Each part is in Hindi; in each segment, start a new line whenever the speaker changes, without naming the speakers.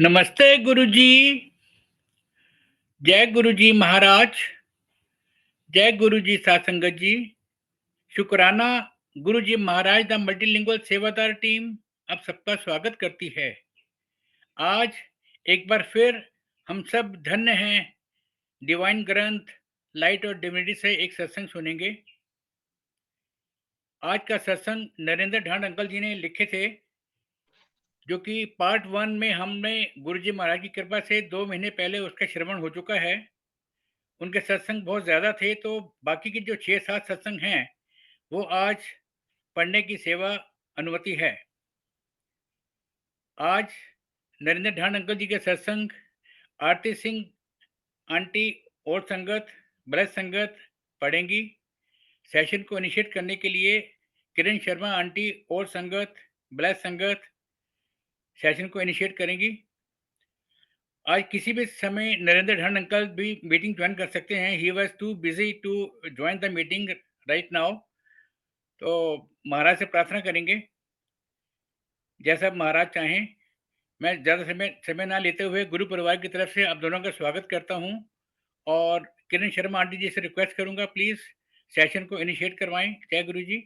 नमस्ते गुरुजी। जय गुरुजी महाराज। जय गुरुजी साथ संगत जी। शुक्राना गुरुजी महाराज द मल्टीलिंगुअल सेवादार टीम आप सबका स्वागत करती है। आज एक बार फिर हम सब धन्य हैं। डिवाइन ग्रंथ लाइट और डिविनिटी से एक सत्संग सुनेंगे। आज का सत्संग नरेंद्र ढांड अंकल जी ने लिखे थे, जो कि पार्ट 1 में हमने गुरुजी महाराज की कृपा से 2 महीने पहले उसका श्रवण हो चुका है। उनके सत्संग बहुत ज़्यादा थे, तो बाकी के जो 6-7 सत्संग हैं वो आज पढ़ने की सेवा अनुमति है। आज नरेंद्र ढांड अंकल जी के सत्संग आरती सिंह आंटी और संगत ब्रज संगत पढ़ेंगी। सेशन को इनिशिएट करने के लिए किरण शर्मा आंटी और संगत ब्रज संगत सेशन को इनिशिएट करेंगी। आज किसी भी समय नरेंद्र ढांड अंकल भी मीटिंग ज्वाइन कर सकते हैं। He was too busy to join the meeting right now. तो महाराज से प्रार्थना करेंगे जैसा महाराज चाहें। मैं ज़्यादा समय ना लेते हुए गुरु परिवार की तरफ से आप दोनों का स्वागत करता हूं और किरण शर्मा आंटी जी से रिक्वेस्ट करूंगा, प्लीज सेशन को इनिशिएट करवाएं। जय गुरु जी।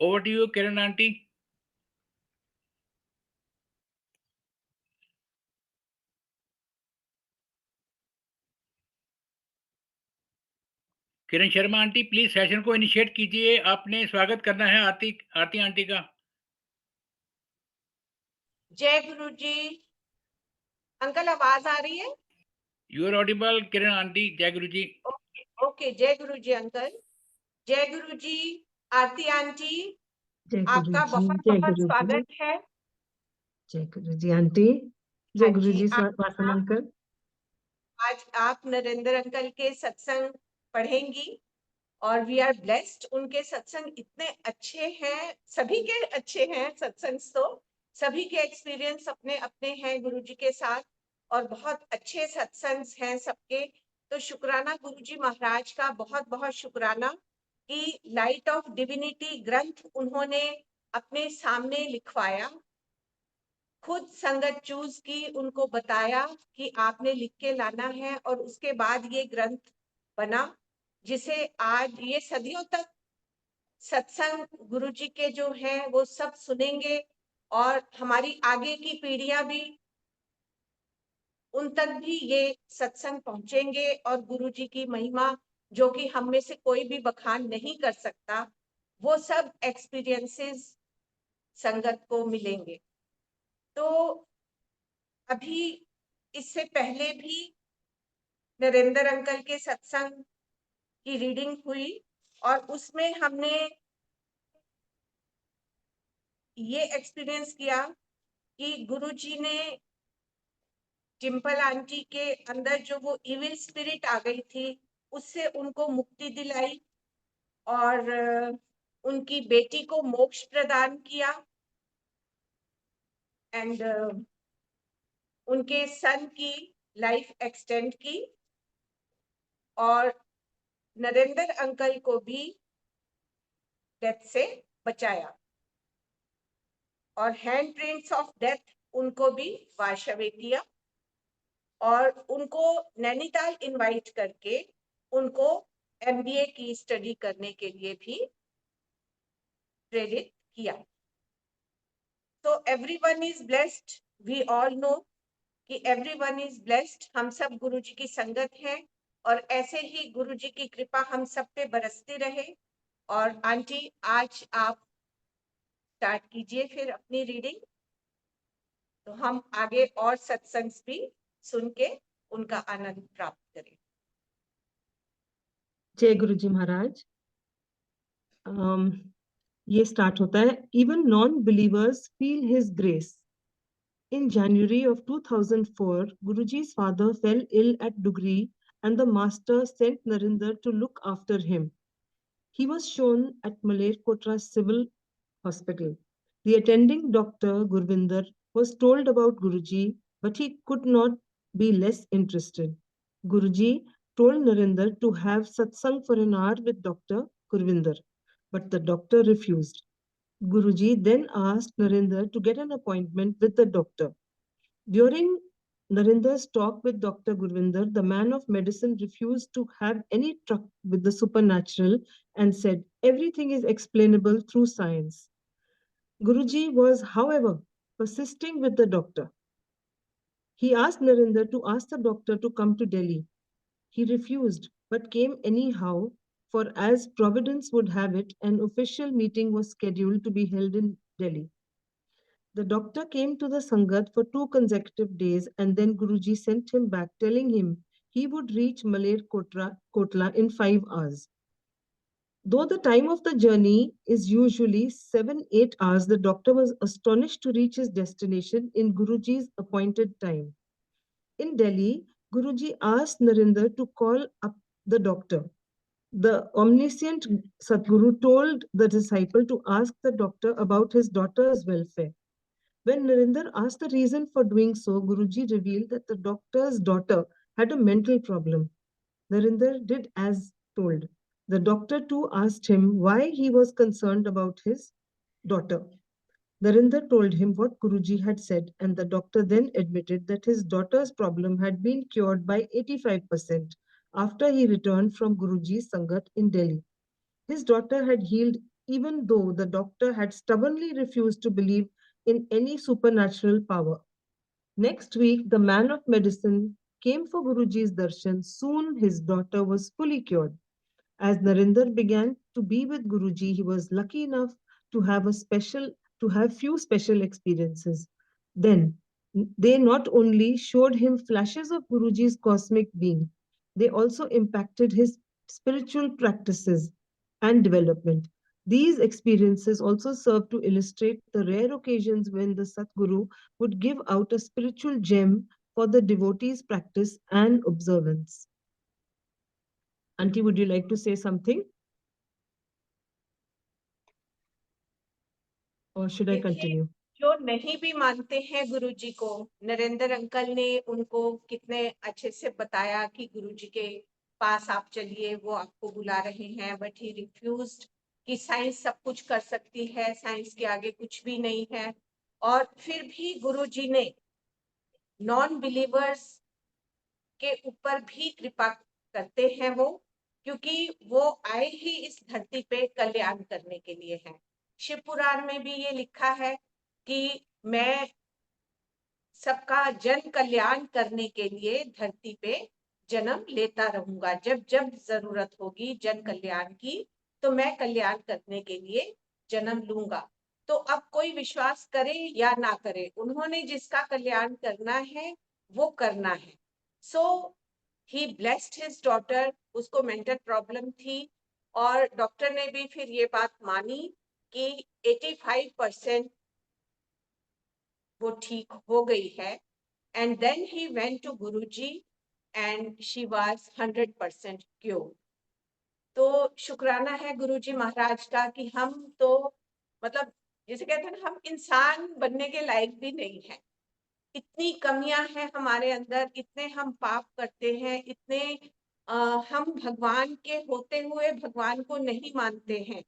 Over to you Kiran aunty. Kiran Sharma aunty please session को इनिशिएट कीजिए। आपने स्वागत करना है आरती आंटी का।
जय गुरु जी। अंकल आवाज आ रही है?
You are audible Kiran aunty. जय गुरु जी।
ओके जय गुरु जी अंकल। जय गुरु जी आरती आंटी, आपका बहुत बहुत स्वागत है।
जय गुरु जी आंटी। जय गुरु जी वासन अंकल।
आज आप नरेंद्र अंकल के सत्संग पढ़ेंगी और वी आर ब्लेस्ड। उनके सत्संग इतने अच्छे हैं, सभी के अच्छे हैं सत्संग, तो सभी के एक्सपीरियंस अपने अपने हैं गुरु जी के साथ और बहुत अच्छे सत्संग हैं सबके। तो शुक्राना गुरु जी महाराज का, बहुत बहुत शुक्राना कि लाइट ऑफ डिविनिटी ग्रंथ उन्होंने अपने सामने लिखवाया, खुद संगत चूज की, उनको बताया कि आपने लिख के लाना है और उसके बाद ये ग्रंथ बना, जिसे आज ये सदियों तक सत्संग गुरु जी के जो है वो सब सुनेंगे और हमारी आगे की पीढ़ियां भी, उन तक भी ये सत्संग पहुंचेंगे और गुरु जी की महिमा जो कि हम में से कोई भी बखान नहीं कर सकता, वो सब एक्सपीरियंसेस संगत को मिलेंगे। तो अभी इससे पहले भी नरेंद्र अंकल के सत्संग की रीडिंग हुई और उसमें हमने ये एक्सपीरियंस किया कि गुरुजी ने टिम्पल आंटी के अंदर जो वो इविल स्पिरिट आ गई थी उससे उनको मुक्ति दिलाई और उनकी बेटी को मोक्ष प्रदान किया एंड उनके सन की लाइफ एक्सटेंड की और नरेंद्र अंकल को भी डेथ से बचाया और हैंड प्रिंट्स ऑफ डेथ उनको भी वाश अवे किया और उनको नैनीताल इनवाइट करके उनको एमबीए की स्टडी करने के लिए भी प्रेरित किया। तो everyone is blessed, we all know कि एवरीवन इज ब्लेस्ड। हम सब गुरु जी की संगत हैं और ऐसे ही गुरु जी की कृपा हम सब पे बरसती रहे। और आंटी आज आप स्टार्ट कीजिए फिर अपनी रीडिंग, तो हम आगे और सत्संग भी सुन के उनका आनंद प्राप्त करें।
जय गुरु जी महाराज। ये स्टार्ट होता है, even non believers feel his grace. In January of 2004, Guruji's father fell ill at Dugri and the master sent Narinder to look after him. He was shown at Malerkotla Civil Hospital. The attending doctor, Gurvinder, was told about Guruji, but he could not be less interested. Guruji told Narendra to have satsang for an hour with Dr. Gurvinder, but the doctor refused. Guruji then asked Narendra to get an appointment with the doctor. During Narendra's talk with Dr. Gurvinder, the man of medicine refused to have any truck with the supernatural and said, everything is explainable through science. Guruji was, however, persisting with the doctor. He asked Narendra to ask the doctor to come to Delhi. He refused, but came anyhow, for as Providence would have it, an official meeting was scheduled to be held in Delhi. The doctor came to the Sangat for 2 consecutive days, and then Guruji sent him back, telling him he would reach Maler Kotla in 5 hours. Though the time of the journey is usually 7-8 hours, the doctor was astonished to reach his destination in Guruji's appointed time. In Delhi, Guruji asked Narendra to call up the doctor. The omniscient Sadguru told the disciple to ask the doctor about his daughter's welfare. When Narendra asked the reason for doing so, Guruji revealed that the doctor's daughter had a mental problem. Narendra did as told. The doctor too asked him why he was concerned about his daughter. Narendra told him what Guruji had said, and the doctor then admitted that his daughter's problem had been cured by 85% after he returned from Guruji's Sangat in Delhi. His daughter had healed even though the doctor had stubbornly refused to believe in any supernatural power. Next week, the man of medicine came for Guruji's darshan. Soon his daughter was fully cured. As Narendra began to be with Guruji, he was lucky enough to have few special experiences. Then they not only showed him flashes of Guruji's cosmic being, they also impacted his spiritual practices and development. These experiences also serve to illustrate the rare occasions when the Satguru would give out a spiritual gem for the devotee's practice and observance. Auntie, would you like to say something? Or should I
देखिए,
continue?
जो नहीं भी मानते हैं गुरुजी को, नरेंद्र अंकल ने उनको कितने अच्छे से बताया कि गुरुजी के पास आप चलिए, वो आपको बुला रहे हैं, बट ही रिफ्यूज्ड कि साइंस सब कुछ कर सकती है, साइंस के आगे कुछ भी नहीं है। और फिर भी गुरुजी ने नॉन बिलीवर्स के ऊपर भी कृपा करते हैं वो, क्योंकि वो आए ही इस धरती पे कल्याण करने के लिए हैं। शिव पुराण में भी ये लिखा है कि मैं सबका जन कल्याण करने के लिए धरती पे जन्म लेता रहूंगा, जब जब जरूरत होगी जन कल्याण की तो मैं कल्याण करने के लिए जन्म लूंगा। तो अब कोई विश्वास करे या ना करे, उन्होंने जिसका कल्याण करना है वो करना है। सो ही ब्लेस्ड हिज डॉटर, उसको मेंटल प्रॉब्लम थी और डॉक्टर ने भी फिर ये बात मानी कि 85% वो ठीक हो गई है। And then he went to Guruji and she was 100% cure. तो शुक्राना है गुरुजी महाराज का कि हम तो मतलब जैसे कहते हैं हम इंसान बनने के लायक भी नहीं है, इतनी कमियां हैं हमारे अंदर, इतने हम पाप करते हैं, इतने हम भगवान के होते हुए भगवान को नहीं मानते हैं।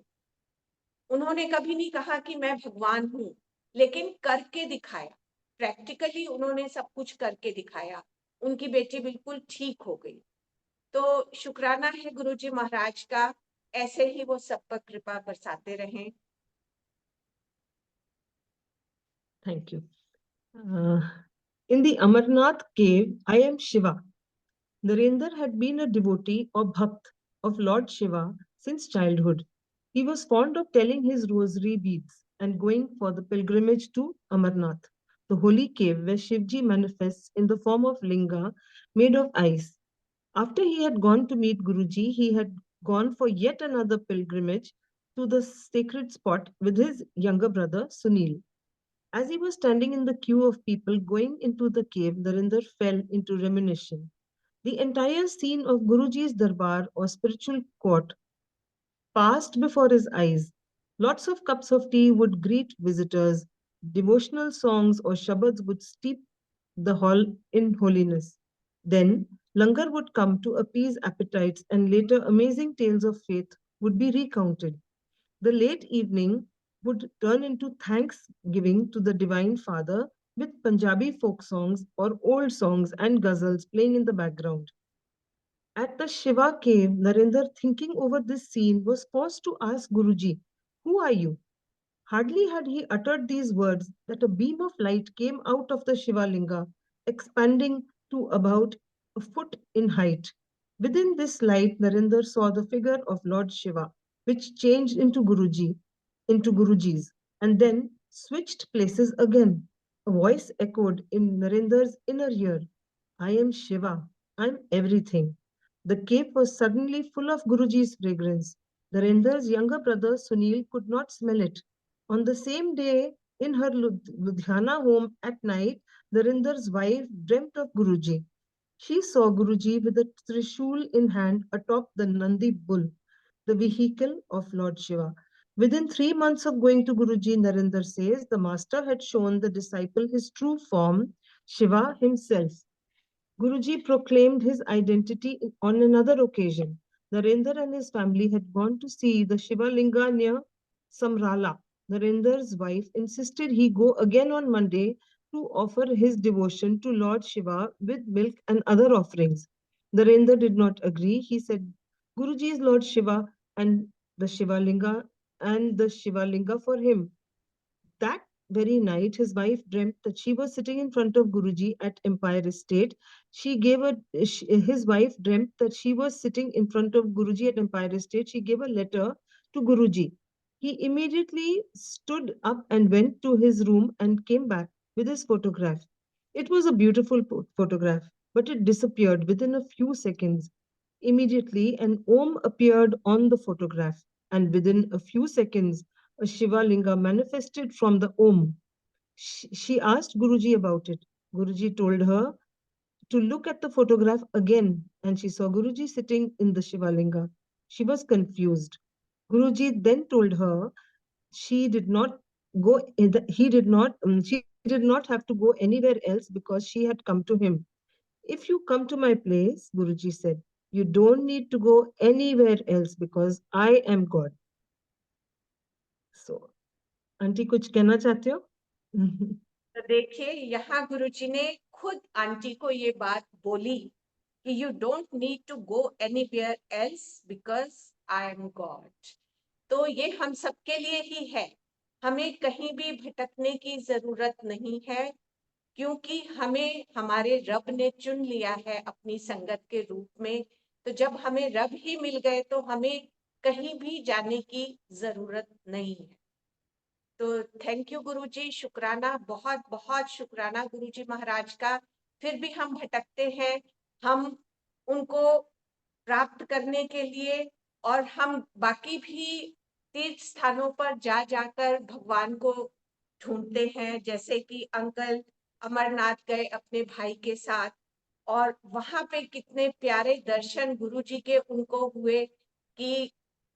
उन्होंने कभी नहीं कहा कि मैं भगवान हूँ, लेकिन करके दिखाया, प्रैक्टिकली उन्होंने सब कुछ करके दिखाया। उनकी बेटी बिल्कुल ठीक हो गई। तो शुक्राना है गुरुजी महाराज का, ऐसे ही वो सब पर कृपा बरसाते रहें।
Thank you. In the Amarnath cave, I am Shiva. Narendra had been a devotee or bhakt of Lord Shiva since childhood. He was fond of telling his rosary beads and going for the pilgrimage to Amarnath, the holy cave where Shivji manifests in the form of linga made of ice. After he had gone to meet Guruji, he had gone for yet another pilgrimage to the sacred spot with his younger brother Sunil. As he was standing in the queue of people going into the cave, Narendra fell into reminiscence. The entire scene of Guruji's darbar or spiritual court passed before his eyes. Lots of cups of tea would greet visitors. Devotional songs or shabads would steep the hall in holiness. Then Langar would come to appease appetites, and later amazing tales of faith would be recounted. The late evening would turn into thanksgiving to the Divine Father with Punjabi folk songs or old songs and ghazals playing in the background. At the Shiva cave, Narendra, thinking over this scene, was forced to ask Guruji, "Who are you?" Hardly had he uttered these words that a beam of light came out of the Shiva Linga, expanding to about a foot in height. Within this light, Narendra saw the figure of Lord Shiva, which changed into Guruji's, and then switched places again. A voice echoed in Narendra's inner ear, "I am Shiva. I'm everything." The cave was suddenly full of Guruji's fragrance. Narendra's younger brother Sunil could not smell it. On the same day, in her Ludhiana home at night, Narendra's wife dreamt of Guruji. She saw Guruji with a trishul in hand atop the Nandi bull, the vehicle of Lord Shiva. Within 3 months of going to Guruji, Narendra says, the master had shown the disciple his true form, Shiva himself. Guruji proclaimed his identity on another occasion. Narendra and his family had gone to see the Shiva Linga near Samrala. Narendra's wife insisted he go again on Monday to offer his devotion to Lord Shiva with milk and other offerings. Narendra did not agree. He said, "Guruji is Lord Shiva and the Shiva Linga for him." That very night, his wife dreamt that she was sitting in front of Guruji at Empire Estate. His wife dreamt that she was sitting in front of Guruji at Empire Estate. She gave a letter to Guruji. He immediately stood up and went to his room and came back with his photograph. It was a beautiful photograph, but it disappeared within a few seconds. Immediately, an Om appeared on the photograph, and within a few seconds, a Shiva Linga manifested from the Om. She asked Guruji about it. Guruji told her to look at the photograph again, and she saw Guruji sitting in the Shiva Linga. She was confused. Guruji then told her she did not go in the, he did not she did not have to go anywhere else because she had come to him. "If you come to my place," Guruji said, "you don't need to go anywhere else because I am God." So, aunty कुछ कहना चाहते हो?
तो देखिए, यहाँ गुरुजी ने खुद आंटी को ये बात बोली कि you don't need to go anywhere else because I'm God. तो ये हम सबके लिए ही है, हमें कहीं भी भटकने की जरूरत नहीं है, क्योंकि हमें हमारे रब ने चुन लिया है अपनी संगत के रूप में। तो जब हमें रब ही मिल गए तो हमें कहीं भी जाने की जरूरत नहीं है। तो थैंक यू गुरुजी, शुक्राना, बहुत बहुत शुक्राना गुरुजी महाराज का। फिर भी हम भटकते हैं, हम उनको प्राप्त करने के लिए, और हम बाकी भी तीर्थ स्थानों पर जा जाकर भगवान को ढूंढते हैं। जैसे कि अंकल अमरनाथ गए अपने भाई के साथ, और वहां पे कितने प्यारे दर्शन गुरुजी के उनको हुए कि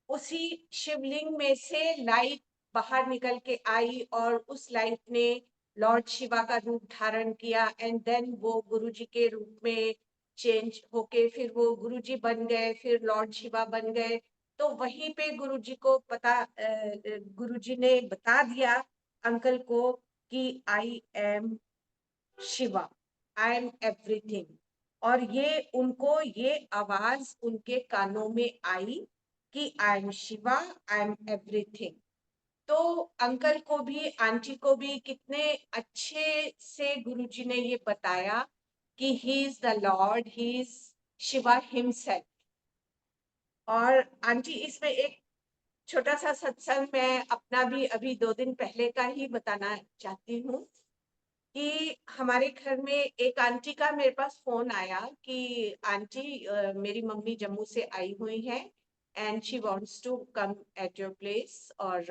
उसी शिवलिंग में से लाइट बाहर निकल के आई, और उस लाइट ने लॉर्ड शिवा का रूप धारण किया, एंड देन वो गुरुजी के रूप में चेंज होके फिर वो गुरुजी बन गए, फिर लॉर्ड शिवा बन गए। तो वहीं पे गुरुजी को गुरुजी ने बता दिया अंकल को कि I am Shiva, I am everything. और ये उनको ये आवाज उनके कानों में आई कि I am Shiva, I am everything. तो अंकल को भी आंटी को भी कितने अच्छे से गुरुजी ने ये बताया कि he is the Lord, he is Shiva himself. और आंटी, इसमें एक छोटा सा सत्संग मैं अपना भी अभी 2 दिन पहले का ही बताना चाहती हूँ कि हमारे घर में एक आंटी का मेरे पास फोन आया कि आंटी, मेरी मम्मी जम्मू से आई हुई है and she wants to come at your place. और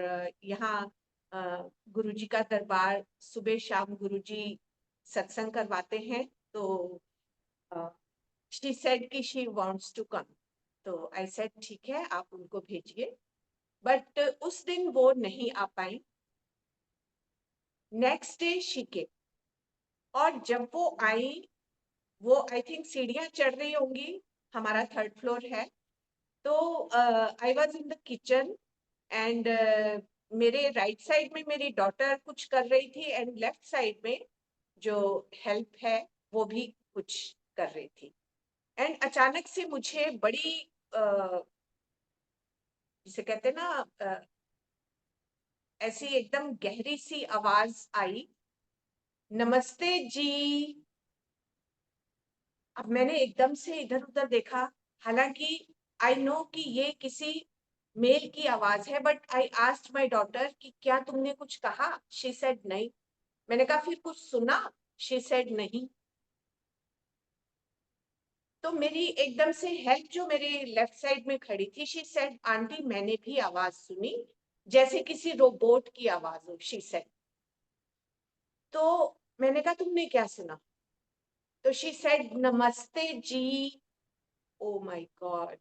यहाँ गुरुजी का दरबार सुबह शाम गुरुजी सत्संग करवाते हैं। तो शी सेड कि शी वांट्स टू कम। तो आई सेड ठीक है, आप उनको भेजिए। बट उस दिन वो नहीं आ पाई। नेक्स्ट डे शी केम, और जब वो आई वो आई थिंक सीढ़ियां चढ़ रही होंगी, हमारा 3rd फ्लोर है। तो I was in the kitchen and मेरे राइट साइड में मेरी डॉटर कुछ कर रही थी एंड लेफ्ट साइड में जो हेल्प है वो भी कुछ कर रही थी। एंड अचानक से मुझे बड़ी जिसे कहते हैं ना ऐसी एकदम गहरी सी आवाज आई, नमस्ते जी। अब मैंने एकदम से इधर उधर देखा, हालांकि आई नो कि ये किसी मेल की आवाज है, but I asked my daughter कि क्या तुमने कुछ कहा? शी सेड नहीं। मैंने कहा फिर कुछ सुना? शी सेड नहीं। तो मेरी एकदम से हेल्प जो मेरे लेफ्ट साइड में खड़ी थी, शी सेड आंटी मैंने भी आवाज सुनी, जैसे किसी रोबोट की आवाज हो, शी सेड। तो मैंने कहा तुमने क्या सुना? तो शी सेड नमस्ते जी। Oh my god.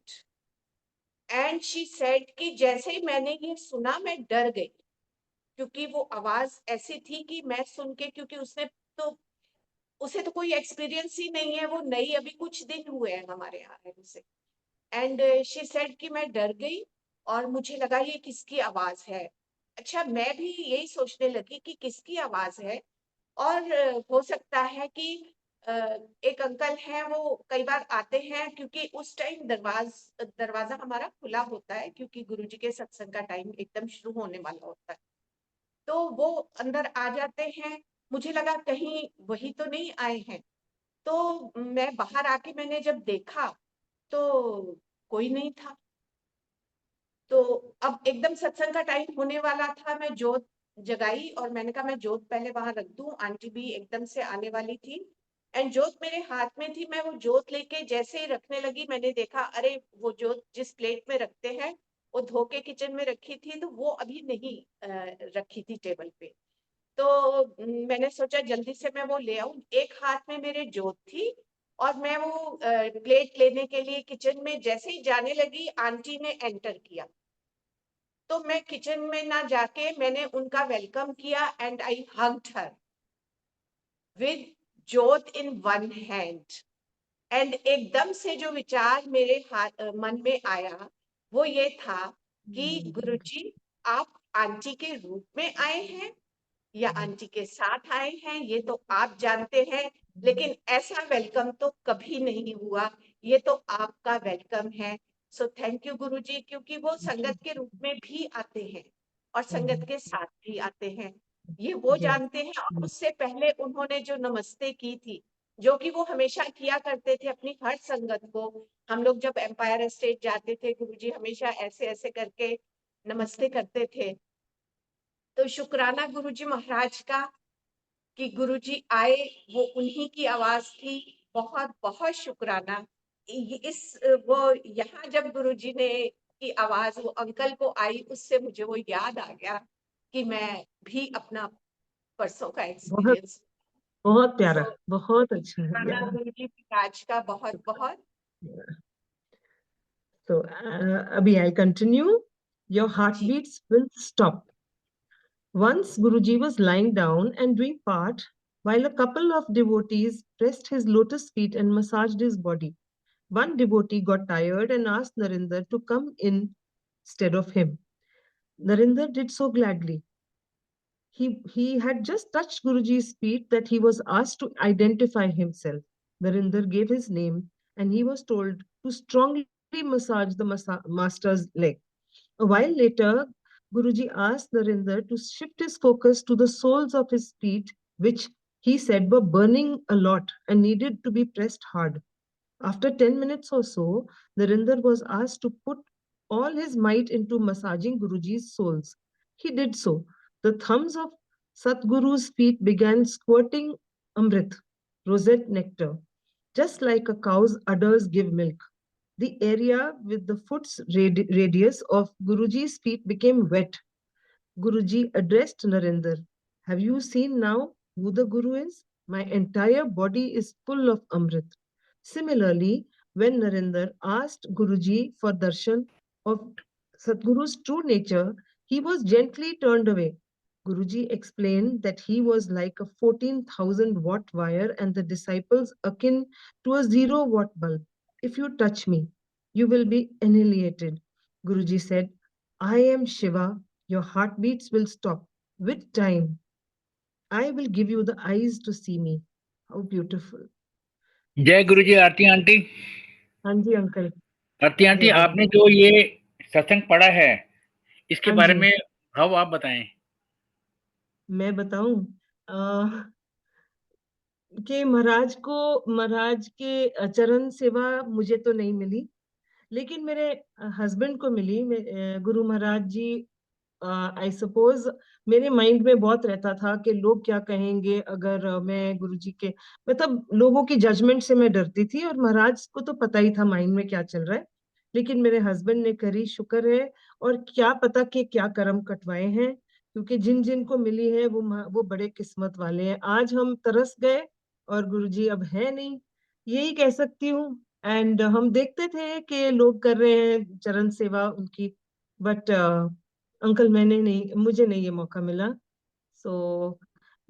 And she said कि जैसे ही मैंने ये सुना मैं डर गई, क्योंकि वो आवाज ऐसी थी कि मैं सुन के, क्योंकि तो उसे तो कोई एक्सपीरियंस ही नहीं है, वो नई अभी कुछ दिन हुए हैं हमारे यहाँ रहने से। एंड शी सेड कि मैं डर गई और मुझे लगा ये किसकी आवाज है। अच्छा, मैं भी यही सोचने लगी कि किसकी आवाज है, और हो सकता है कि एक अंकल हैं, वो कई बार आते हैं, क्योंकि उस टाइम दरवाजा हमारा खुला होता है, क्योंकि गुरुजी के सत्संग का टाइम एकदम शुरू होने वाला होता है। तो वो अंदर आ जाते हैं। मुझे लगा कहीं वही तो नहीं आए हैं। तो मैं बाहर आके मैंने जब देखा तो कोई नहीं था। तो अब एकदम सत्संग का टाइम होने वाला था, मैं जोत जगाई और मैंने कहा मैं जोत पहले वहां रख दूं, आंटी भी एकदम से आने वाली थी। एंड जोत मेरे हाथ में थी, मैं वो जोत लेके जैसे ही रखने लगी, मैंने देखा अरे वो जोत जिस प्लेट में रखते हैं वो धो के किचन में रखी थी, तो वो अभी नहीं रखी थी टेबल पे। तो मैंने सोचा जल्दी से मैं वो ले आऊं। एक हाथ में मेरे जोत थी और मैं वो प्लेट लेने के लिए किचन में जैसे ही जाने लगी, आंटी ने एंटर किया। तो मैं किचन में ना जाके मैंने उनका वेलकम किया and I hugged her with जोत इन वन हैंड। एंड एकदम से जो विचार मेरे मन में आया वो ये था कि गुरुजी आप आंटी के रूप में आए हैं या आंटी के साथ आए हैं, ये तो आप जानते हैं, लेकिन ऐसा वेलकम तो कभी नहीं हुआ, ये तो आपका वेलकम है। सो थैंक यू गुरुजी, क्योंकि वो संगत के रूप में भी आते हैं और संगत के साथ भी आते हैं, ये वो जानते हैं। और उससे पहले उन्होंने जो नमस्ते की थी, जो कि वो हमेशा किया करते थे अपनी हर संगत को। हम लोग जब एम्पायर एस्टेट जाते थे, गुरुजी हमेशा ऐसे ऐसे करके नमस्ते करते थे। तो शुक्राना गुरुजी महाराज का कि गुरुजी आए, वो उन्हीं की आवाज थी। बहुत बहुत शुक्राना। इस वो यहाँ जब गुरुजी ने की आवाज वो अंकल को आई, उससे मुझे वो याद आ गया कि मैं भी अपना परसों का
बहुत
एक्सपीरियंस।
बहुत प्यारा,
So,
बहुत अच्छा है।
शुक्राना गुरुजी महाराज का बहुत बहुत।
So, अभी I continue. Your
ji
heartbeats will stop. Once Guruji was lying down and doing part, while a couple of devotees pressed his lotus feet and massaged his body. One devotee got tired and asked Narinder to come in instead of him. Narinder did so gladly. He had just touched Guruji's feet that he was asked to identify himself. Narinder gave his name and he was told to strongly massage the master's leg. A while later, Guruji asked Narinder to shift his focus to the soles of his feet, which he said were burning a lot and needed to be pressed hard. After 10 minutes or so, Narinder was asked to put all his might into massaging Guruji's soles. He did so. The thumbs of Satguru's feet began squirting Amrit, rosette nectar, just like a cow's udders give milk. The area with the foot's radius of Guruji's feet became wet. Guruji addressed Narinder. Have you seen now who the Guru is? My entire body is full of Amrit. Similarly, when Narinder asked Guruji for darshan of Sadguru's true nature, he was gently turned away. Guruji explained that he was like a 14,000-watt wire and the disciples akin to a 0-watt bulb. If you touch me, you will be annihilated. Guruji said, I am Shiva. Your heartbeats will stop. With time, I will give you the eyes to see me. How beautiful.
जय गुरु जी। आरती आंटी।
हाँ जी अंकल।
आरती आंटी,
जय गुरु।
आपने जो ये सत्संग पढ़ा है, इसके
हाँ
बारे
जी।
में भाव आप बताएं।
मैं बताऊं कि महाराज के चरण सेवा मुझे तो नहीं मिली, लेकिन मेरे हस्बैंड को मिली। गुरु महाराज जी, आई सपोज मेरे माइंड में बहुत रहता था कि लोग क्या कहेंगे अगर मैं गुरुजी के, मतलब लोगों की जजमेंट से मैं डरती थी, और महाराज को तो पता ही था माइंड में क्या चल रहा है। लेकिन मेरे हस्बैंड ने करी, शुक्र है। और क्या पता कि क्या कर्म कटवाए हैं, क्योंकि जिन जिन को मिली है वो बड़े किस्मत वाले हैं। आज हम तरस गए और गुरुजी अब है नहीं, यही कह सकती हूँ। एंड हम देखते थे कि लोग कर रहे हैं चरण सेवा उनकी, बट अंकल मुझे नहीं ये मौका मिला। सो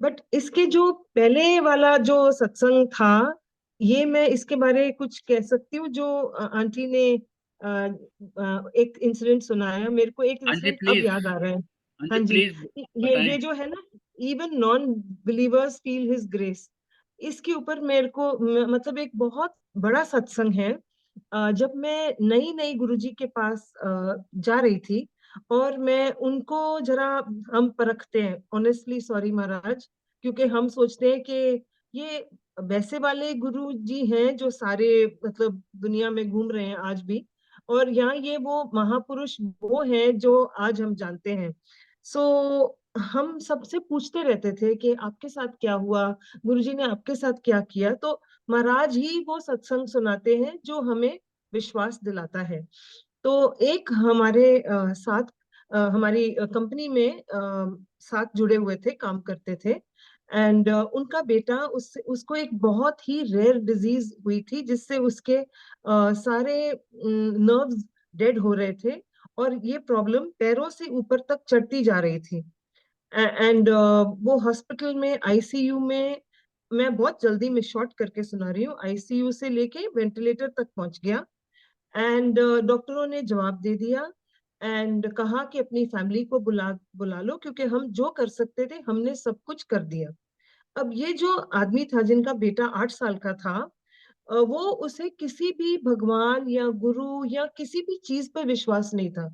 बट इसके जो पहले वाला जो सत्संग था, ये मैं इसके बारे कुछ कह सकती हूँ। जो आंटी ने एक इंसिडेंट सुनाया मेरे को, एक
हाँ जी,
इंसिडेंट अब
प्लीज।
याद आ रहा है।
हाँ
हाँ
जी,
जी।
प्लीज बताएं।
ये जो है ना, even non believers feel his grace, इसके ऊपर मेरे को मतलब एक बहुत बड़ा सत्संग है। जब मैं नई नई गुरुजी के पास जा रही थी, और मैं उनको जरा, हम परखते हैं ऑनेस्टली, सॉरी महाराज, क्योंकि हम सोचते हैं कि ये वैसे वाले गुरु जी हैं जो सारे मतलब दुनिया में घूम रहे हैं आज भी, और यहाँ ये वो महापुरुष वो हैं जो आज हम जानते हैं। सो हम सबसे पूछते रहते थे कि आपके साथ क्या हुआ, गुरुजी ने आपके साथ क्या किया। तो महाराज ही वो सत्संग सुनाते हैं जो हमें विश्वास दिलाता है। तो एक हमारे साथ हमारी कंपनी में साथ जुड़े हुए थे, काम करते थे। एंड उनका बेटा, उसको एक बहुत ही रेयर डिजीज हुई थी, जिससे उसके सारे नर्व्स डेड हो रहे थे, और ये प्रॉब्लम पैरों से ऊपर तक चढ़ती जा रही थी। एंड वो हॉस्पिटल में, आईसीयू में, मैं बहुत जल्दी में शॉर्ट करके सुना रही हूँ, आईसीयू से लेके वेंटिलेटर तक पहुंच गया। एंड डॉक्टरों ने जवाब दे दिया एंड कहा कि अपनी फैमिली को बुला बुला लो, क्योंकि हम जो कर सकते थे हमने सब कुछ कर दिया। अब ये जो आदमी था जिनका बेटा 8 साल का था, वो उसे किसी भी भगवान या गुरु या किसी भी चीज पर विश्वास नहीं था।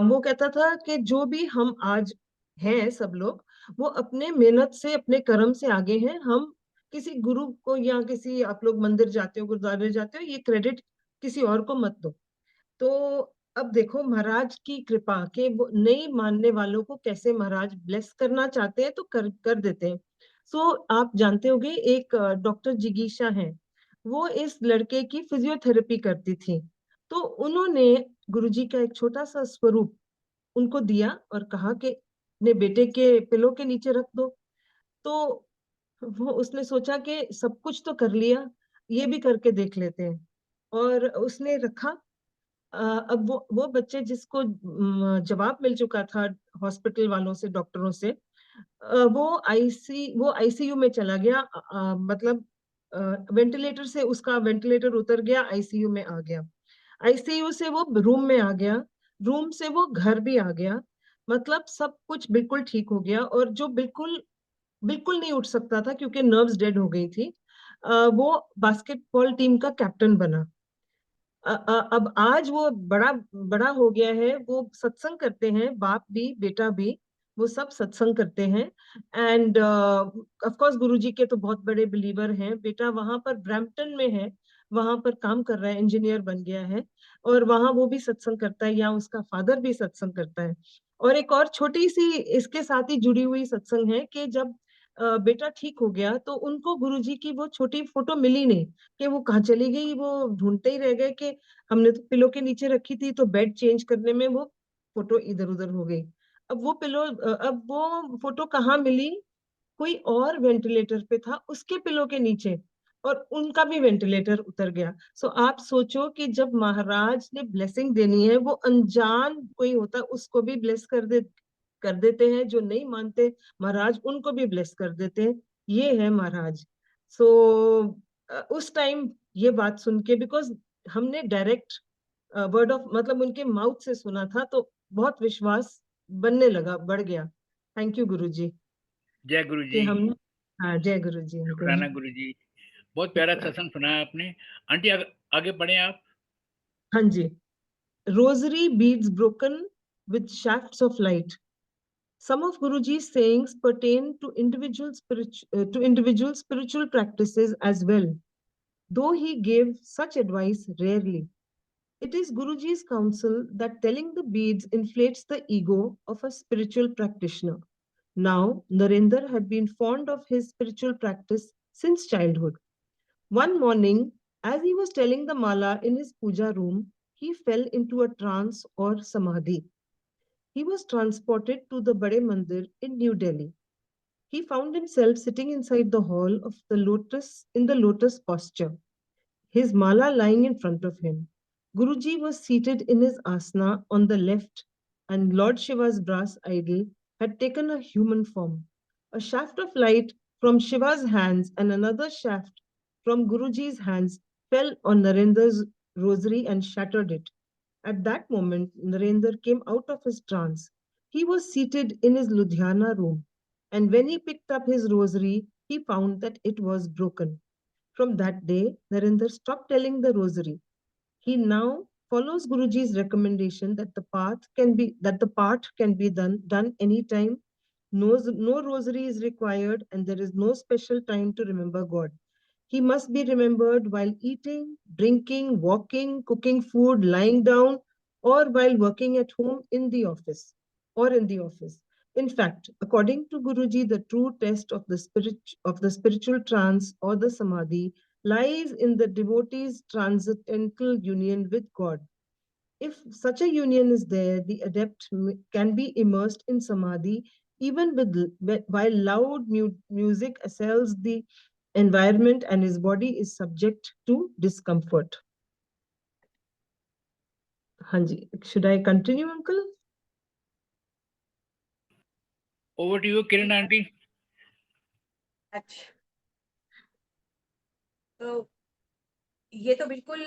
वो कहता था कि जो भी हम आज हैं सब लोग, वो अपने मेहनत से, अपने कर्म से आगे हैं। हम किसी गुरु को या किसी, आप लोग मंदिर जाते हो, गुरुद्वारे जाते हो, ये क्रेडिट किसी और को मत दो। तो अब देखो महाराज की कृपा के वो नहीं मानने वालों को कैसे महाराज ब्लेस करना चाहते हैं तो कर कर देते हैं। सो आप जानते होंगे, एक डॉक्टर जिगीशा है, वो इस लड़के की फिजियोथेरेपी करती थी। तो उन्होंने गुरुजी का एक छोटा सा स्वरूप उनको दिया और कहा कि अपने बेटे के पिलो के नीचे रख दो। तो वो उसने सोचा कि सब कुछ तो कर लिया, ये भी करके देख लेते हैं, और उसने रखा। अब वो बच्चे जिसको जवाब मिल चुका था हॉस्पिटल वालों से, डॉक्टरों से, वो आईसीयू में चला गया। मतलब वेंटिलेटर से उसका वेंटिलेटर उतर गया, आईसीयू में आ गया, आईसीयू से वो रूम में आ गया, रूम से वो घर भी आ गया। मतलब सब कुछ बिल्कुल ठीक हो गया, और जो बिल्कुल बिल्कुल नहीं उठ सकता था क्योंकि नर्व्स डेड हो गई थी, वो बास्केटबॉल टीम का कैप्टन बना। अब आज वो बड़ा बड़ा हो गया है, वो सत्संग करते हैं, बाप भी बेटा भी, वो सब सत्संग करते हैं। एंड ऑफ कोर्स गुरुजी के तो बहुत बड़े बिलीवर हैं। बेटा वहां पर ब्रैम्पटन में है, वहां पर काम कर रहा है, इंजीनियर बन गया है, और वहां वो भी सत्संग करता है, या उसका फादर भी सत्संग करता है। और एक और छोटी सी इसके साथ ही जुड़ी हुई सत्संग है कि जब बेटा ठीक हो गया तो उनको गुरुजी की वो छोटी फोटो मिली नहीं, कि वो कहाँ चली गई। वो ढूंढते ही रह गए कि हमने तो पिलो के नीचे रखी थी, तो बेड चेंज करने में वो फोटो इधर उधर हो गई। अब वो फोटो कहाँ मिली, कोई और वेंटिलेटर पे था उसके पिलो के नीचे, और उनका भी वेंटिलेटर उतर गया। सो आप सोचो कि जब महाराज ने ब्लेसिंग देनी है, वो अनजान कोई होता है उसको भी ब्लेस कर देते हैं, जो नहीं मानते महाराज उनको भी ब्लेस कर देते हैं। ये है महाराज। सो उस टाइम ये बात सुन के, बिकॉज हमने डायरेक्ट वर्ड ऑफ मतलब उनके माउथ से सुना था, तो बहुत विश्वास बनने लगा, बढ़ गया। थैंक यू गुरुजी
जय गुरु
कि
जी।
हम, हाँ जय गुरुजी अंकल।
शुक्राना गुरु जी, बहुत प्यारा
शुक्राना।
सत्संग सुनाया आपने। आंटी आगे बढ़े आप।
हाँ जी। Rosary beads broken with shafts of light. Some of Guruji's sayings pertain to individual spiritual practices as well, though he gave such advice rarely. It is Guruji's counsel that telling the beads inflates the ego of a spiritual practitioner. Now, Narendra had been fond of his spiritual practice since childhood. One morning, as he was telling the mala in his puja room, he fell into a trance or samadhi. He was transported to the Bade Mandir in New Delhi. He found himself sitting inside the hall of the lotus in the lotus posture, his mala lying in front of him. Guruji was seated in his asana on the left, and Lord Shiva's brass idol had taken a human form. A shaft of light from Shiva's hands and another shaft from Guruji's hands fell on Narendra's rosary and shattered it. At that moment, Narendra came out of his trance. He was seated in his Ludhiana room, and when he picked up his rosary, he found that it was broken. From that day, Narendra stopped telling the rosary. He now follows Guruji's recommendation that the part can be done anytime. No rosary is required, and there is no special time to remember God. He must be remembered while eating, drinking, walking, cooking food, lying down, or while working at home in the office. In fact, according to Guruji, the true test of the spiritual trance or the samadhi lies in the devotee's transcendental union with God. If such a union is there, the adept can be immersed in samadhi even while loud music assails the environment and his body is subject to discomfort. Hanji, should I continue, uncle?
Over to you, Kiran aunty.
अच्छा, तो ये तो बिल्कुल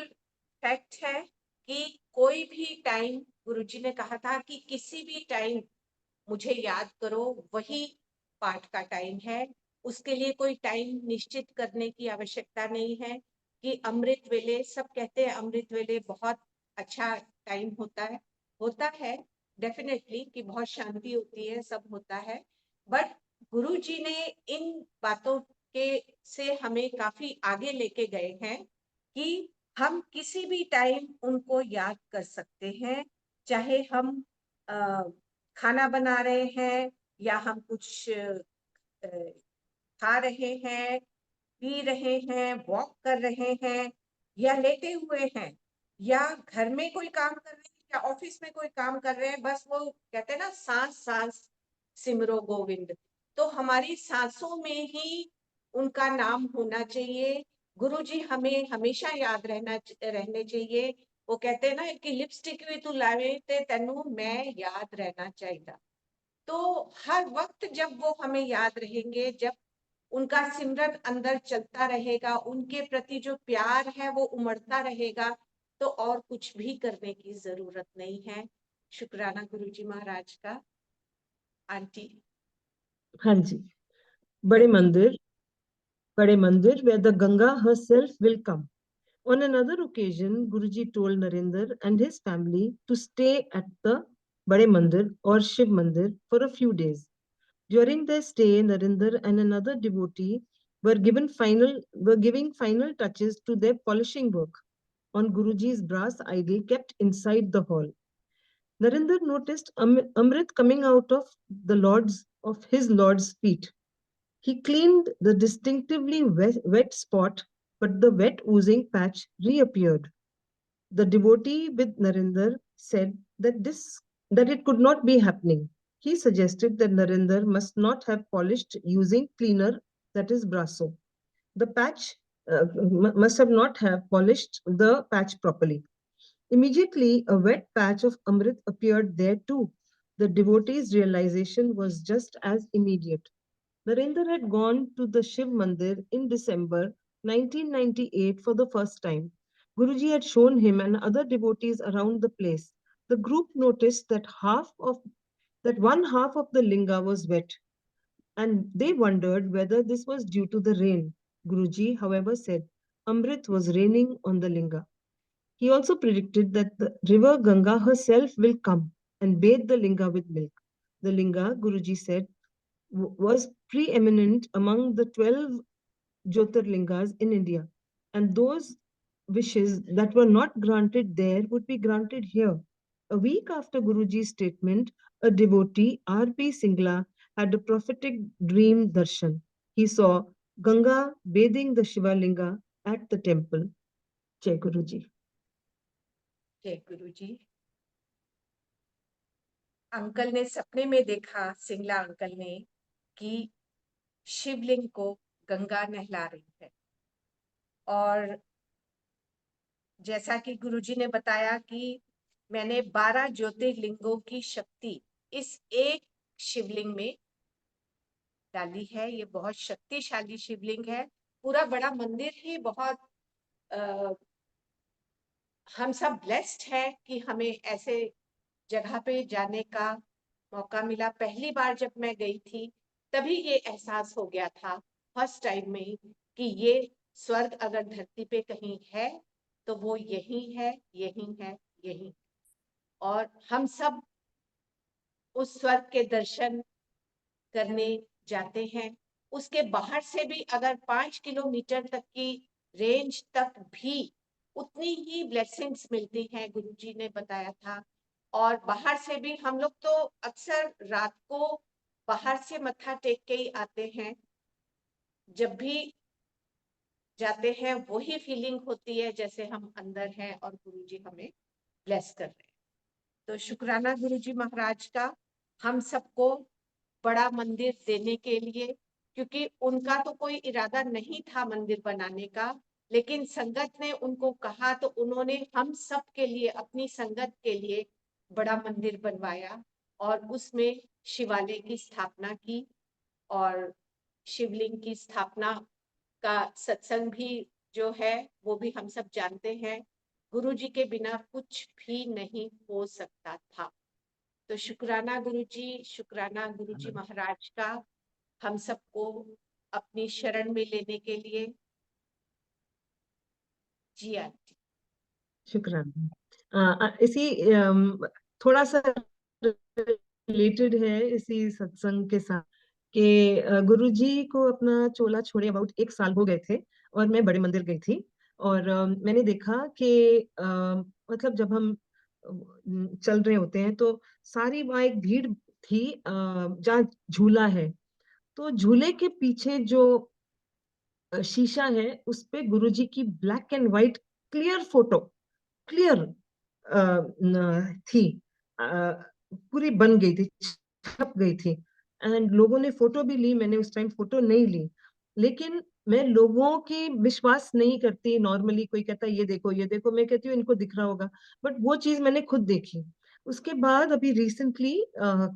फैक्ट है कि कोई भी टाइम, गुरुजी ने कहा था कि किसी भी टाइम मुझे याद करो, वही पाठ का टाइम है। उसके लिए कोई टाइम निश्चित करने की आवश्यकता नहीं है कि अमृत वेले, सब कहते हैं अमृत वेले बहुत अच्छा टाइम होता है डेफिनेटली कि बहुत शांति होती है, सब होता है। बट गुरुजी ने इन बातों के से हमें काफी आगे लेके गए हैं कि हम किसी भी टाइम उनको याद कर सकते हैं, चाहे हम खाना बना रहे हैं या हम कुछ खा रहे हैं, पी रहे हैं, वॉक कर रहे हैं या लेटे हुए हैं या घर में कोई काम कर रहे हैं या ऑफिस में कोई काम कर रहे हैं। बस वो कहते हैं ना, सांस सांस सिमरो गोविंद। तो हमारी सांसों में ही उनका नाम होना चाहिए। गुरुजी हमें हमेशा याद रहने चाहिए। वो कहते हैं ना कि लिपस्टिक भी तू लावे ते तेनू मैं याद रहना चाहिए। तो हर वक्त जब वो हमें याद रहेंगे, जब उनका सिमरन अंदर चलता रहेगा, उनके प्रति जो प्यार है वो उमड़ता रहेगा, तो और कुछ भी करने की जरूरत नहीं है। शुक्राना गुरुजी महाराज का। आंटी।
हाँ जी। बड़े मंदिर where the Ganga herself will come. On another occasion, Guruji told Narendra and his family to stay at the Bade Mandir or Shiv Mandir for a few days. During their stay, Narendra and another devotee were giving final touches to their polishing work on Guruji's brass idol kept inside the hall. Narendra noticed Amrit coming out of his Lord's feet. He cleaned the distinctively wet spot, but the wet oozing patch reappeared. The devotee with Narendra said that it could not be happening. He suggested that Narendra must not have polished using cleaner, that is brasso. The patch must have not have polished the patch properly. Immediately, a wet patch of Amrit appeared there too. The devotee's realization was just as immediate. Narendra had gone to the Shiv Mandir in December 1998 for the first time. Guruji had shown him and other devotees around the place. The group noticed that one half of the linga was wet, and they wondered whether this was due to the rain. Guruji, however, said Amrit was raining on the linga. He also predicted that the river Ganga herself will come and bathe the linga with milk. The linga, Guruji said, was preeminent among the 12 Jyotirlingas in India, and those wishes that were not granted there would be granted here. A week after Guruji's statement, a devotee, R.P. Singla, had a prophetic dream darshan. He saw Ganga bathing the Shiva Linga at the temple. Jai Guruji.
जय गुरु जी। अंकल ने सपने में देखा, सिंगला अंकल ने, कि शिवलिंग को गंगा नहला रही है। और जैसा कि गुरुजी ने बताया कि मैंने 12 ज्योतिर्लिंगों की शक्ति इस एक शिवलिंग में डाली है। ये बहुत शक्तिशाली शिवलिंग है। पूरा बड़ा मंदिर ही बहुत हम सब ब्लेस्ड है कि हमें ऐसे जगह पे जाने का मौका मिला। पहली बार जब मैं गई थी तभी ये एहसास हो गया था फर्स्ट टाइम में कि ये स्वर्ग अगर धरती पे कहीं है तो वो यही है, यही है, यही। और हम सब उस स्वर्ग के दर्शन करने जाते हैं। उसके बाहर से भी अगर 5 किलोमीटर तक की रेंज तक भी उतनी ही ब्लेसिंग्स मिलती हैं, गुरुजी ने बताया था। और बाहर से भी हम लोग तो अक्सर रात को बाहर से मत्था टेक के ही आते हैं। जब भी जाते हैं वही फीलिंग होती है जैसे हम अंदर हैं और गुरुजी हमें ब्लेस कर रहे हैं। तो शुक्राना गुरुजी महाराज का हम सबको बड़ा मंदिर देने के लिए, क्योंकि उनका तो कोई इरादा नहीं था मंदिर बनाने का, लेकिन संगत ने उनको कहा तो उन्होंने हम सब के लिए, अपनी संगत के लिए बड़ा मंदिर बनवाया और उसमें शिवालय की स्थापना की। और शिवलिंग की स्थापना का सत्संग भी जो है वो भी हम सब जानते हैं। गुरुजी के बिना कुछ भी नहीं हो सकता था। तो शुक्राना गुरुजी, शुक्राना गुरुजी महाराज का हम सबको अपनी शरण में लेने के लिए। जी आंटी।
शुक्राना। इसी थोड़ा सा रिलेटेड है इसी सत्संग के साथ कि गुरुजी को अपना चोला छोड़े अबाउट 1 साल हो गए थे और मैं बड़े मंदिर गई थी। और मैंने देखा कि मतलब जब हम चल रहे होते हैं तो सारी वहाँ एक भीड़ थी जहाँ झूला है, तो झूले के पीछे जो शीशा है उस पे गुरुजी की black and white clear photo, clear थी, पूरी बन गई थी, छप गई थी। एंड लोगों ने फोटो भी ली, मैंने उस टाइम फोटो नहीं ली, लेकिन मैं लोगों की विश्वास नहीं करती। नॉर्मली कोई कहता है ये देखो ये देखो, मैं कहती हूँ इनको दिख रहा होगा, बट वो चीज मैंने खुद देखी। उसके बाद अभी रिसेंटली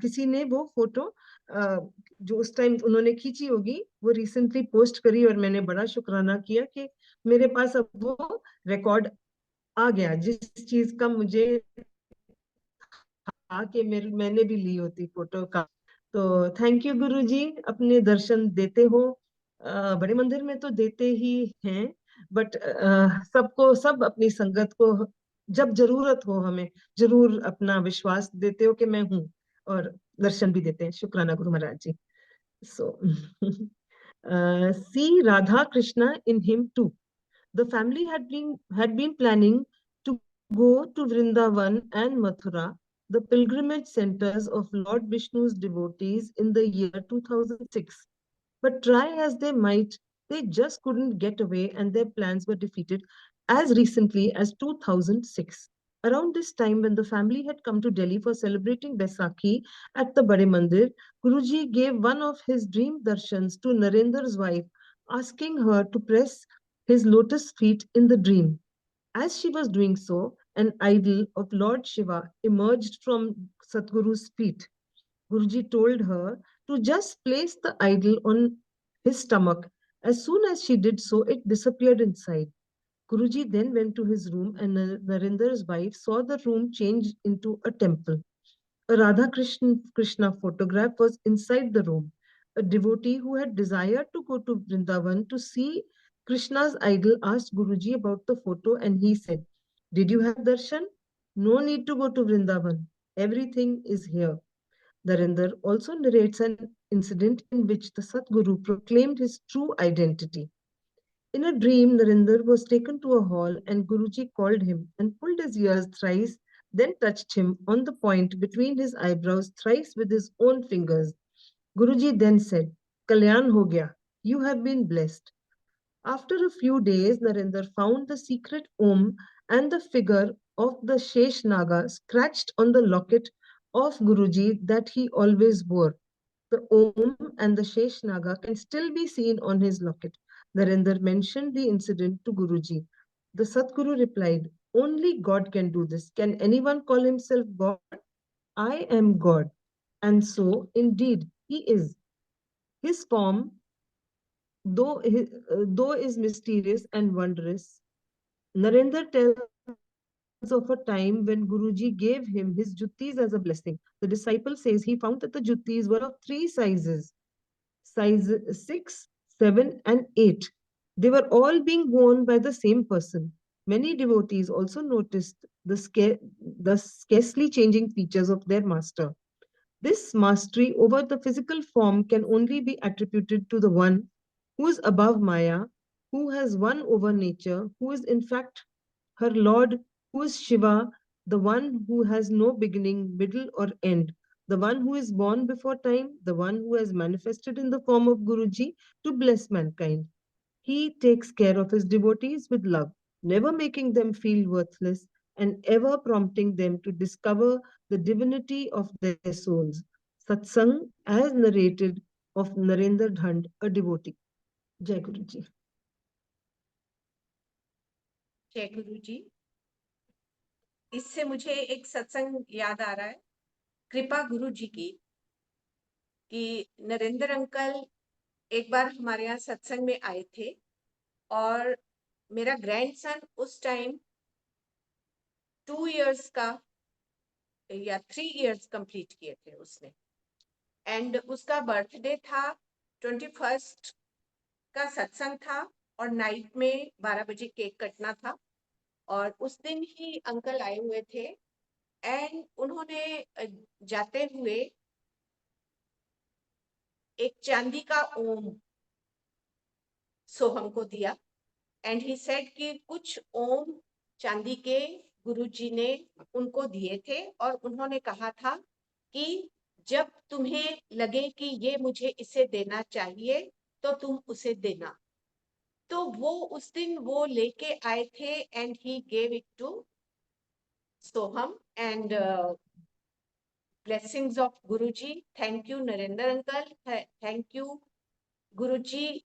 किसी ने वो फोटो जो उस टाइम उन्होंने खींची होगी वो रिसेंटली पोस्ट करी और मैंने बड़ा शुक्राना किया कि मेरे पास अब वो रिकॉर्ड आ गया जिस चीज का मुझे आके मैंने भी ली होती फोटो का। तो थैंक यू गुरुजी, अपने दर्शन देते हो। बड़े मंदिर में तो देते ही हैं, बट सबको, सब अपनी संगत को जब जरूरत हो हमें जरूर अपना विश्वास देते हो कि मैं हूँ, और दर्शन भी देते हैं। शुक्राना गुरु महाराज जी। सो see Radha Krishna in him too. The family had been planning to go to Vrindavan and Mathura, the pilgrimage centers of Lord Vishnu's devotees, in the year 2006. But try as they might, they just couldn't get away and their plans were defeated as recently as 2006. Around this time, when the family had come to Delhi for celebrating Baisakhi at the Bade Mandir, Guruji gave one of his dream darshans to Narendra's wife, asking her to press his lotus feet in the dream. As she was doing so, an idol of Lord Shiva emerged from Satguru's feet. Guruji told her to just place the idol on his stomach. As soon as she did so, it disappeared inside. Guruji then went to his room, and Narendra's wife saw the room change into a temple. A Krishna photograph was inside the room. A devotee who had desired to go to Vrindavan to see Krishna's idol asked Guruji about the photo, and he said, "Did you have darshan? No need to go to Vrindavan. Everything is here." Narendra also narrates an incident in which the Sadguru proclaimed his true identity. In a dream, Narendra was taken to a hall and Guruji called him and pulled his ears thrice, then touched him on the point between his eyebrows thrice with his own fingers. Guruji then said, "Kalyan ho gaya, you have been blessed." After a few days, Narendra found the secret Om and the figure of the Shesh Naga scratched on the locket of Guruji that he always wore. The Om and the Shesh Naga can still be seen on his locket. Narendra mentioned the incident to Guruji. The Sadguru replied, "Only God can do this. Can anyone call himself God? I am God." And so, indeed, he is. His form, though is mysterious and wondrous. Narendra tells of a time when Guruji gave him his juttis as a blessing. The disciple says he found that the juttis were of three sizes: size 6, 7, and 8. They were all being worn by the same person. Many devotees also noticed the scarcely changing features of their master. This mastery over the physical form can only be attributed to the one who is above Maya, who has won over nature, who is in fact her Lord, who is Shiva, the one who has no beginning, middle, or end, the one who is born before time, the one who has manifested in the form of Guruji to bless mankind. He takes care of his devotees with love, never making them feel worthless and ever prompting them to discover the divinity of their souls. Satsang, as narrated of Narendra Dhand, a devotee. Jai Guruji.
जय गुरु जी। इससे मुझे एक सत्संग याद आ रहा है कृपा गुरु जी की, कि नरेंद्र अंकल एक बार हमारे यहाँ सत्संग में आए थे और मेरा ग्रैंडसन उस टाइम 2 इयर्स का या 3 इयर्स कंप्लीट किए थे उसने, एंड उसका बर्थडे था 21 का सत्संग था और नाइट में 12 बजे केक कटना था। और उस दिन ही अंकल आए हुए थे एंड उन्होंने जाते हुए एक चांदी का ओम सोहम को दिया एंड ही सेड कि कुछ ओम चांदी के गुरुजी ने उनको दिए थे और उन्होंने कहा था कि जब तुम्हें लगे कि ये मुझे इसे देना चाहिए तो तुम उसे देना। तो वो उस दिन वो लेके आए थे and he gave it to Soham and blessings of Guruji. Thank you, Narendra uncle. Thank you, Guruji.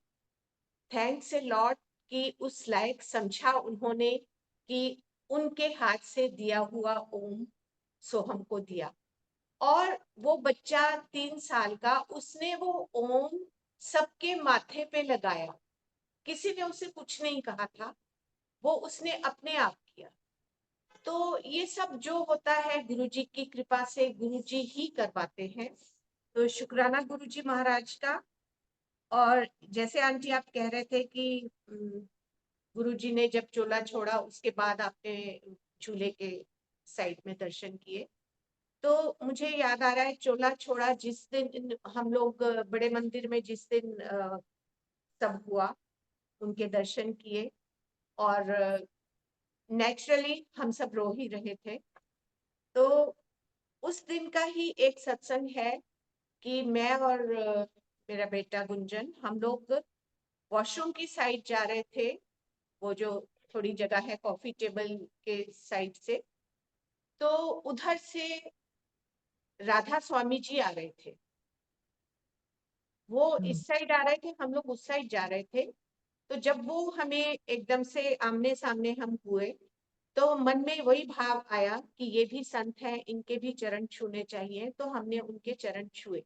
Thanks a lot कि उस लायक समझा उन्होंने कि उनके हाथ से दिया हुआ ओम सोहम को दिया। और वो बच्चा 3 साल का, उसने वो ओम सबके माथे पे लगाया, किसी ने उसे कुछ नहीं कहा था, वो उसने अपने आप किया। तो ये सब जो होता है गुरुजी की कृपा से गुरुजी ही करवाते हैं, तो शुक्राना गुरुजी महाराज का। और जैसे आंटी आप कह रहे थे कि गुरुजी ने जब चोला छोड़ा उसके बाद आपने झूले के साइड में दर्शन किए, तो मुझे याद आ रहा है चोला छोड़ा जिस दिन हम लोग बड़े मंदिर में जिस दिन सब हुआ, उनके दर्शन किए और नेचुरली हम सब रो ही रहे थे। तो उस दिन का ही एक सत्संग है कि मैं और मेरा बेटा गुंजन, हम लोग वॉशरूम की साइड जा रहे थे, वो जो थोड़ी जगह है कॉफी टेबल के साइड से, तो उधर से राधा स्वामी जी आ रहे थे। वो इस साइड आ रहे थे, हम लोग उस साइड जा रहे थे। तो जब वो हमें एकदम से आमने सामने हम हुए, तो मन में वही भाव आया कि ये भी संत हैं, इनके भी चरण छूने चाहिए, तो हमने उनके चरण छुए।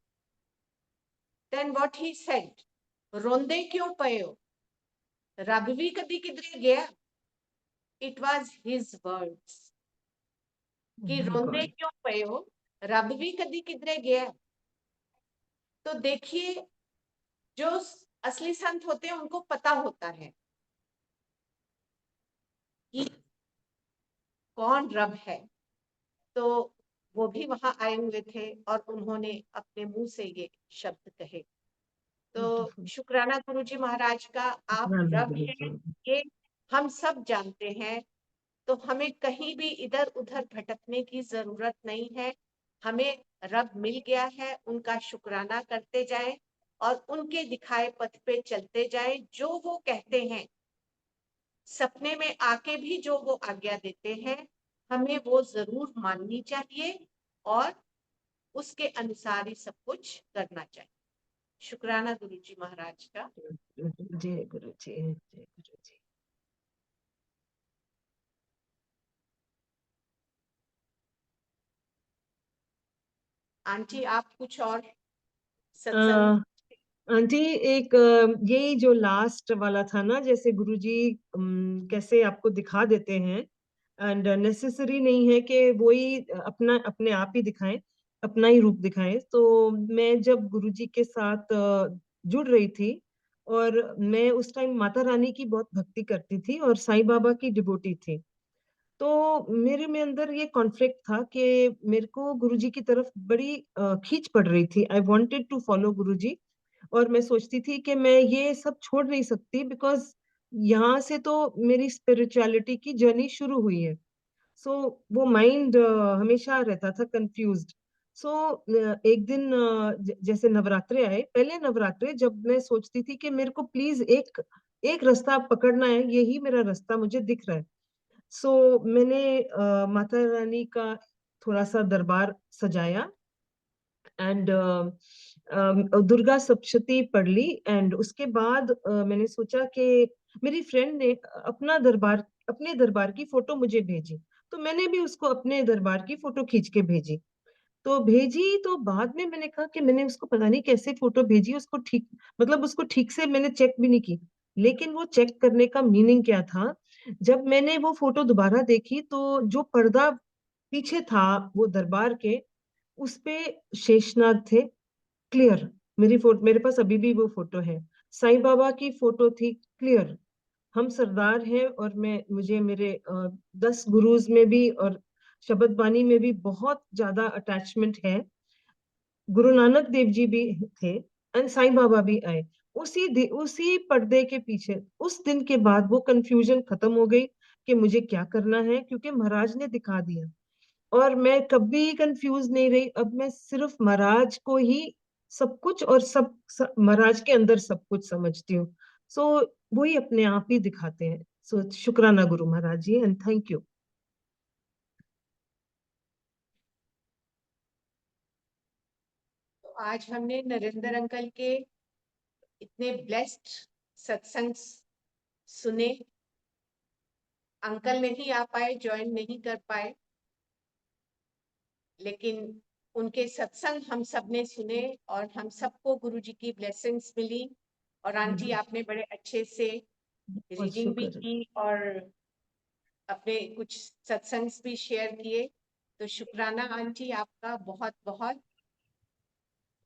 Then what he said, रोंदे क्यों पयो, रब भी कदी किधरे गया? It was his words कि
Oh my
रोंदे
God.
क्यों पयो, रब भी कदी किधरे गया? तो देखिए, जो असली संत होते हैं उनको पता होता है कि कौन रब है। तो वो भी वहां आए हुए थे और उन्होंने अपने मुंह से ये शब्द कहे। तो
Beautiful.
शुक्राना गुरुजी महाराज का, आप
शुक्राना
रब
गुरुजी।
हैं, ये हम सब जानते हैं। तो हमें कहीं भी इधर उधर भटकने की जरूरत नहीं है। हमें रब मिल गया है, उनका शुक्राना करते जाएं और उनके दिखाए पथ पे चलते जाएं। जो वो कहते हैं, सपने में आके भी जो वो आज्ञा देते हैं, हमें वो जरूर माननी चाहिए और उसके अनुसार ही सब कुछ करना चाहिए। शुक्राना गुरुजी महाराज का।
जय गुरुजी, जय गुरुजी।
आंटी, आप कुछ और सत्संग?
आंटी, एक यही जो लास्ट वाला था ना, जैसे गुरुजी कैसे आपको दिखा देते हैं, एंड नेसेसरी नहीं है कि वही अपना अपने आप ही दिखाएं, अपना ही रूप दिखाएं। तो मैं जब गुरुजी के साथ जुड़ रही थी, और मैं उस टाइम माता रानी की बहुत भक्ति करती थी और साईं बाबा की डिवोटी थी। तो मेरे में अंदर ये कॉन्फ्लिक्ट था कि मेरे को गुरुजी की तरफ बड़ी खींच पड़ रही थी। आई वांटेड टू फॉलो गुरुजी, और मैं सोचती थी कि मैं ये सब छोड़ नहीं सकती, बिकॉज यहाँ से तो मेरी स्पिरिचुअलिटी की जर्नी शुरू हुई है। सो वो माइंड हमेशा रहता था कंफ्यूज्ड। सो एक दिन जैसे नवरात्रे आए, पहले नवरात्रे, जब मैं सोचती थी कि मेरे को प्लीज एक एक रास्ता पकड़ना है, यही मेरा रास्ता मुझे दिख रहा है। सो मैंने माता रानी का थोड़ा सा दरबार सजाया, एंड दुर्गा सप्तशती पढ़ ली। एंड उसके बाद मैंने सोचा कि मेरी फ्रेंड ने अपने दरबार की फोटो मुझे भेजी, तो मैंने भी उसको अपने दरबार की फोटो खींच के भेजी। तो भेजी, तो बाद में मैंने कहा कि मैंने उसको पता नहीं कैसे फोटो भेजी, उसको ठीक, मतलब उसको ठीक से मैंने चेक भी नहीं की। लेकिन वो चेक करने का मीनिंग क्या था, जब मैंने वो फोटो दोबारा देखी, तो जो पर्दा पीछे था वो दरबार के, उस पे शेषनाग थे, क्लियर। मेरे पास अभी भी वो फोटो है। साईं बाबा की फोटो थी, क्लियर। हम सरदार हैं, और मुझे मेरे 10 गुरुज में भी और शबद बानी में भी बहुत ज्यादा अटैचमेंट है। गुरु नानक देव जी भी थे, एंड साईं बाबा भी आए। उसी पर्दे के पीछे उस दिन के बाद वो कंफ्यूजन खत्म हो गई कि मुझे क्या करना है, क्योंकि महाराज ने दिखा दिया। और मैं कभी कंफ्यूज नहीं रही। अब मैं सिर्फ महाराज को ही सब कुछ, और महाराज के अंदर सब कुछ समझती हूँ। सो वही अपने आप ही दिखाते हैं। सो शुक्राना गुरु महाराज जी, एंड थैंक यू।
तो आज हमने नरेंद्र अंकल के इतने ब्लेस्ड सत्संग सुने। अंकल नहीं आ पाए, ज्वाइन नहीं कर पाए, लेकिन उनके सत्संग हम सब ने सुने और हम सबको गुरुजी की ब्लेसिंग्स मिली। और आंटी, आपने बड़े अच्छे से
बहुत
रीडिंग भी
शुक्र।
की और अपने कुछ सत्संग भी शेयर किए। तो शुक्राना आंटी, आपका बहुत बहुत।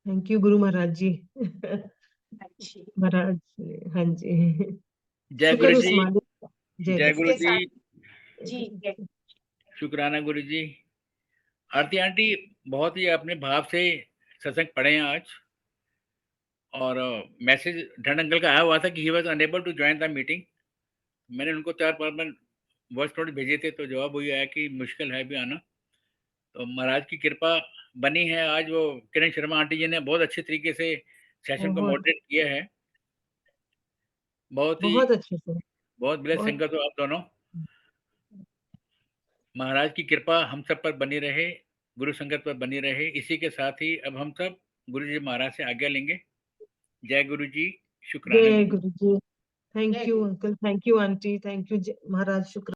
थैंक यू गुरु महाराज जी।
अच्छी
महाराज, हाँ जी,
जय
शुक्र
गुरु
उस
जी।
मालिक का। जय
जय गुरु
इसके
जी।
गुरु।
साथ जी
शुक्राना गुरु जी। आरती आंटी, बहुत ही अपने भाव से सत्संग पढ़े हैं आज। और मैसेज ढंड अंकल का आया हुआ था कि he was unable to join the meeting. मैंने उनको 4 बार वॉइस नोट भेजे थे, तो जवाब वही आया कि मुश्किल है भी आना। तो महाराज की कृपा बनी है। आज वो किरण शर्मा आंटी जी ने बहुत अच्छे तरीके से सेशन को
बहुत
मॉडरेट किया है। बहुत ही
बहुत अच्छे से।
बहुत ब्लेस
बहुत।
संगत हो आप दोनों। महाराज की कृपा हम सब पर बनी रहे, गुरु संगत पर बनी रहे। इसी के साथ ही अब हम सब गुरु जी महाराज से आज्ञा लेंगे। जय गुरु जी। शुक्राना
जय
गुरु।
गुरु जी। थैंक
जय
यू
गुरु।
Uncle, thank you aunty, thank you महाराज, शुक्र।